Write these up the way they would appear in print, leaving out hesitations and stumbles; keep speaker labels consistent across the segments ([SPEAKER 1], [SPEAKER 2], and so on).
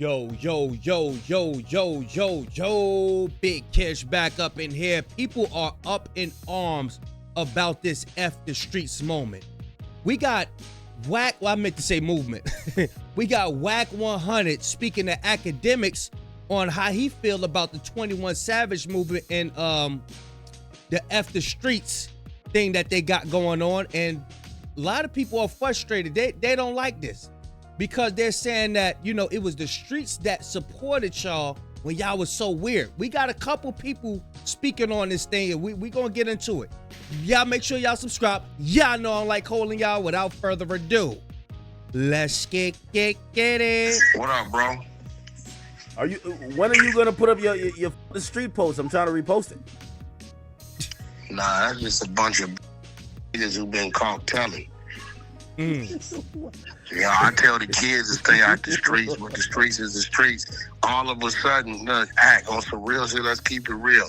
[SPEAKER 1] Yo, Big Kish back up in here. People are up in arms about this F the Streets moment. We got Wack, well, I meant to say movement. We got Wack 100 speaking to academics on how he feel about the 21 Savage movement and the F the Streets thing that they got going on. And a lot of people are frustrated. They don't like this because they're saying that, you know, it was the streets that supported y'all when y'all was so weird. We got a couple people speaking on this thing, and we gonna get into it. Y'all make sure y'all subscribe. Y'all know I like holding y'all. Without further ado, let's get it.
[SPEAKER 2] What up, bro?
[SPEAKER 3] When are you gonna put up your street post? I'm trying to repost it.
[SPEAKER 2] Nah, that's just a bunch of niggas who been caught telling. Yeah, I tell the kids to stay out the streets, but the streets is the streets. All of a sudden, look, act on some real shit. Let's keep it real.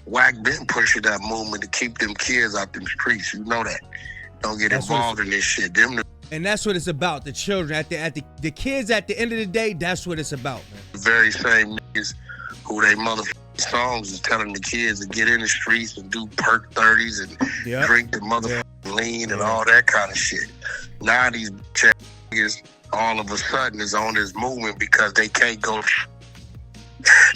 [SPEAKER 2] Wack been pushing that movement to keep them kids out them streets. You know that. Don't get involved in this shit.
[SPEAKER 1] And that's what it's about. The children, the kids. At the end of the day, that's what it's about, man.
[SPEAKER 2] The very same niggas who they motherfucking songs is telling the kids to get in the streets and do perk 30s and drink the motherfucking lean and all that kind of shit. Now these niggas all of a sudden is on this movement because they can't go.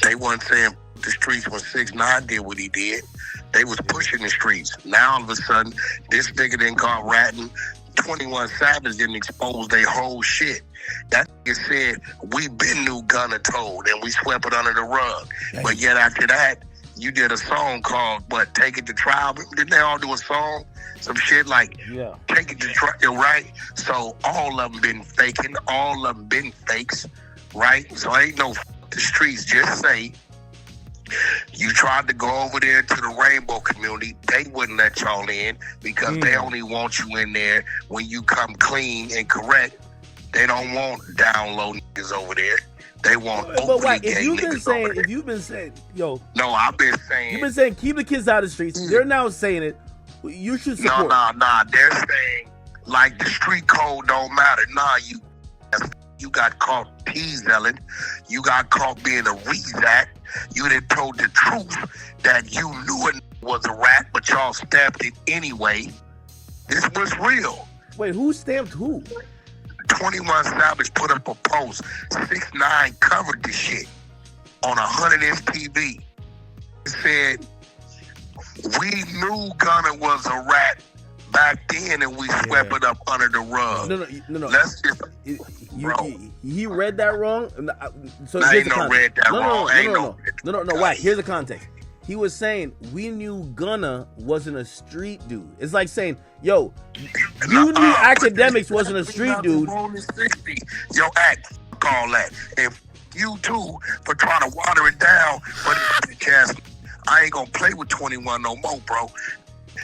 [SPEAKER 2] They wasn't saying the streets when 6ix9ine did what he did. They was pushing the streets. Now all of a sudden, this nigga didn't call ratting. 21 Savage didn't expose their whole shit. That nigga said, we been knew Gunna told, and we swept it under the rug. Dang. But yet after that, you did a song called, Take It to Trial? Didn't they all do a song? Some shit like, Take It to Trial, right? So all of them been faking, all of them been fakes, right? So ain't no the streets. Just say, you tried to go over there to the rainbow community. They wouldn't let y'all in because they only want you in there when you come clean and correct. They don't want down low niggas over there. They want
[SPEAKER 3] but Wack, if you've been saying,
[SPEAKER 2] no, I've been saying,
[SPEAKER 3] you've been saying keep the kids out of the streets. They're now saying it. You should support.
[SPEAKER 2] Nah. They're saying like the street code don't matter. Nah, you got caught teaselling. You got caught being a rezac. You done told the truth that you knew it was a rat, but y'all stamped it anyway. This was real.
[SPEAKER 3] Wait, who stamped who?
[SPEAKER 2] 21 Savage put up a post. 6ix9ine covered the shit on 100-inch TV. It said, we knew Gunna was a rat back then and we swept it up under the rug.
[SPEAKER 3] No.
[SPEAKER 2] Let's just...
[SPEAKER 3] He read that wrong. So
[SPEAKER 2] I ain't no read that wrong.
[SPEAKER 3] No. Wack, here's the context. He was saying we knew Gunna wasn't a street dude. It's like saying, yo, you knew Academics wasn't a street dude.
[SPEAKER 2] Yo, act, call that. And you too for trying to water it down. But I ain't gonna play with 21 no more, bro.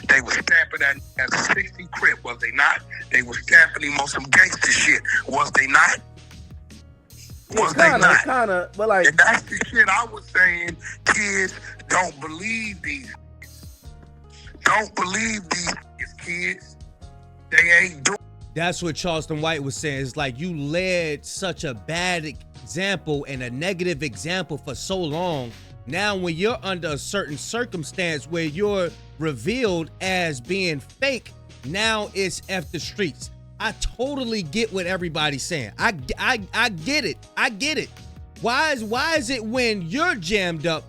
[SPEAKER 2] They was stamping that as a 60 Crip, was they not? They was stamping him on some gangster shit, was they not? Was they not?
[SPEAKER 3] Kinda, but like...
[SPEAKER 2] And that's the shit I was saying. Kids don't believe these. Don't believe these kids. They ain't doing.
[SPEAKER 1] That's what Charleston White was saying. It's like you led such a bad example and a negative example for so long. Now when you're under a certain circumstance where you're revealed as being fake, now it's F the streets. I totally get what everybody's saying. I get it. I get it. Why is it when you're jammed up,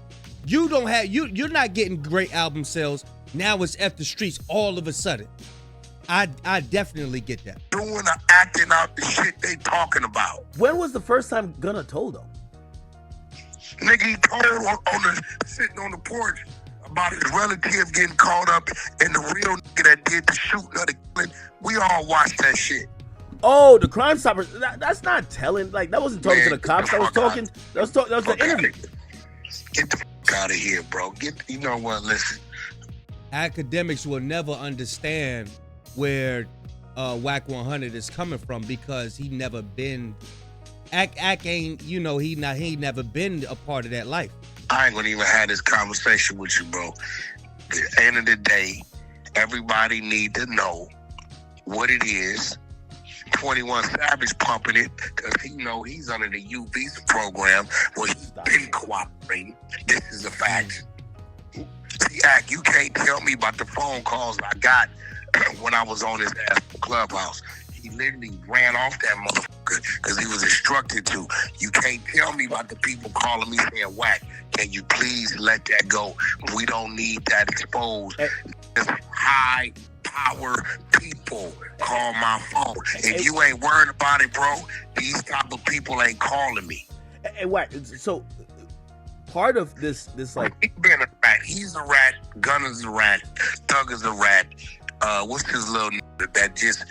[SPEAKER 1] you don't have you're not getting great album sales? Now it's F the streets all of a sudden. I definitely get that.
[SPEAKER 2] Doing or acting out the shit they talking about.
[SPEAKER 3] When was the first time Gunna told them?
[SPEAKER 2] Nigga, he told sitting on the porch about his relative getting caught up and the real nigga that did the shooting of the killing. We all watched that shit.
[SPEAKER 3] Oh, the Crime Stoppers. That's not telling. Like, that wasn't talking to the cops. That was talking. That was the interview.
[SPEAKER 2] Get the fuck out of here, bro. You know what? Listen.
[SPEAKER 1] Academics will never understand where Wack 100 is coming from because he never been. Ack ain't, you know, he ain't never been a part of that life.
[SPEAKER 2] I ain't gonna even have this conversation with you, bro. At the end of the day, everybody need to know what it is 21 Savage pumping it because he's under the U visa program where he's been cooperating. This is a fact. See, Ack, you can't tell me about the phone calls I got when I was on his ass Clubhouse. He literally ran off that motherfucker because he was instructed to. You can't tell me about the people calling me saying, Wack, can you please let that go? We don't need that exposed. Just high power people call my phone. If you ain't worried about it, bro, these type of people ain't calling me.
[SPEAKER 3] And Wack, so part of this like
[SPEAKER 2] he's been a rat. He's a rat. Gunner's a rat. Thug is a rat. What's his little that just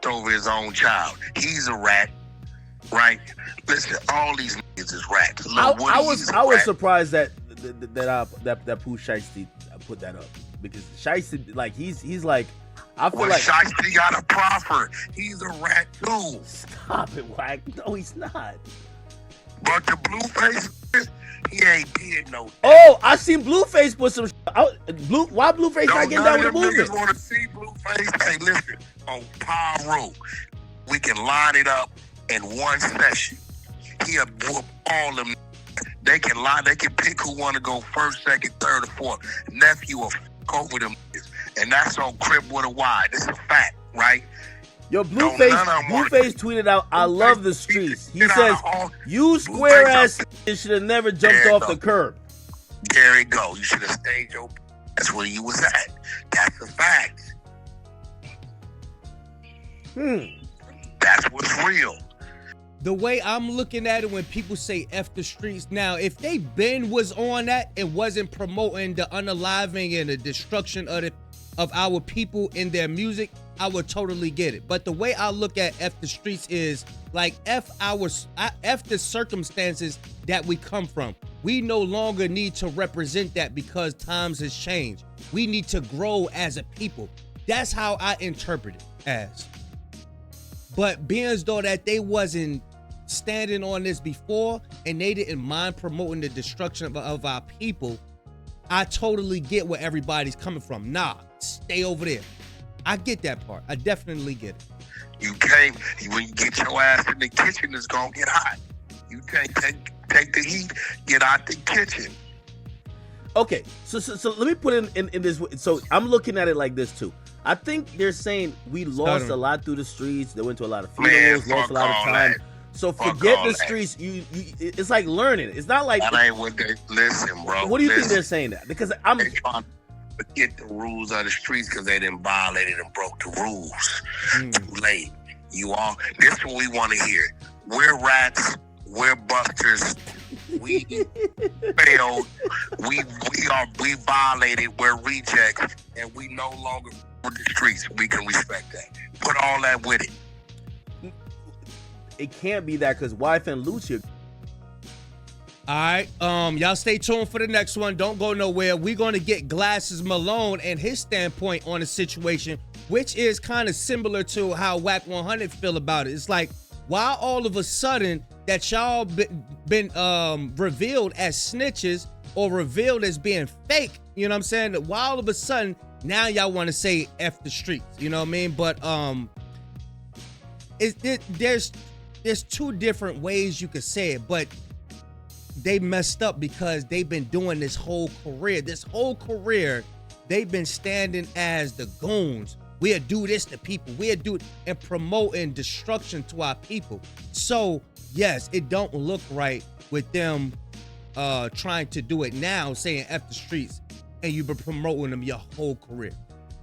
[SPEAKER 2] over his own child? He's a rat, right? Listen, all these niggas is rats.
[SPEAKER 3] I was surprised that Pooh Shiesty put that up because Shiesty, like he's like, I feel like
[SPEAKER 2] Shiesty got a proffer. He's a rat too.
[SPEAKER 3] Stop it, Wack. No, he's not.
[SPEAKER 2] But the Blueface, he ain't did no.
[SPEAKER 3] Oh, I seen Blueface put some. Why Blueface not getting down with the movement?
[SPEAKER 2] Want to see Blueface? Hey, listen, on Pyro, we can line it up in one session. He'll whoop all them. They can lie. They can pick who want to go first, second, third, or fourth. Nephew will over them, and that's on Crib with a Y. This is a fact, right?
[SPEAKER 3] Yo, Blueface tweeted out, I love the streets. He says, you square ass should have never jumped off the curb.
[SPEAKER 2] There you go. You should have stayed your. That's where you was at. That's a fact. That's what's real.
[SPEAKER 1] The way I'm looking at it when people say F the streets, now, if they been was on that and wasn't promoting the unaliving and the destruction of our people in their music, I would totally get it. But the way I look at F the streets is like F the circumstances that we come from. We no longer need to represent that because times has changed. We need to grow as a people. That's how I interpret it as. But being as though that they wasn't standing on this before and they didn't mind promoting the destruction of our people, I totally get where everybody's coming from. Nah, stay over there. I get that part. I definitely get it.
[SPEAKER 2] You can't, when you get your ass in the kitchen, it's going to get hot. You can't take the heat, get out the kitchen.
[SPEAKER 3] Okay, so let me put in this. So I'm looking at it like this too. I think they're saying we lost a lot through the streets. They went to a lot of funerals, lost a lot of time.
[SPEAKER 2] That.
[SPEAKER 3] So forget the streets. You, it's like learning. It's not like.
[SPEAKER 2] That ain't what they listen, bro.
[SPEAKER 3] What do you think they're saying that? Because I'm.
[SPEAKER 2] They trying to forget the rules of the streets because they didn't violate it and broke the rules. Too late. You all. This is what we want to hear. We're rats. We're busters. We failed. We violated. We're rejects, and we no longer with the streets. We can respect that. Put all that with it.
[SPEAKER 3] It can't be that because Wife and Lucia.
[SPEAKER 1] All right, y'all stay tuned for the next one. Don't go nowhere. We're going to get Glasses Malone and his standpoint on the situation, which is kind of similar to how Wack 100 feel about it. It's like, why all of a sudden that y'all been revealed as snitches or revealed as being fake, you know what I'm saying? Why all of a sudden now y'all want to say F the streets, you know what I mean? But there's two different ways you could say it, but they messed up because they've been doing this whole career. They've been standing as the goons. We'll do this to people. We'll do it and promoting destruction to our people. So yes, it don't look right with them trying to do it now, saying F the streets, and you've been promoting them your whole career.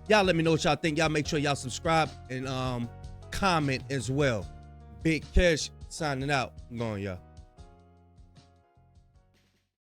[SPEAKER 1] Y'all let me know what y'all think. Y'all make sure y'all subscribe and comment as well. Big Kish signing out. I'm going, y'all.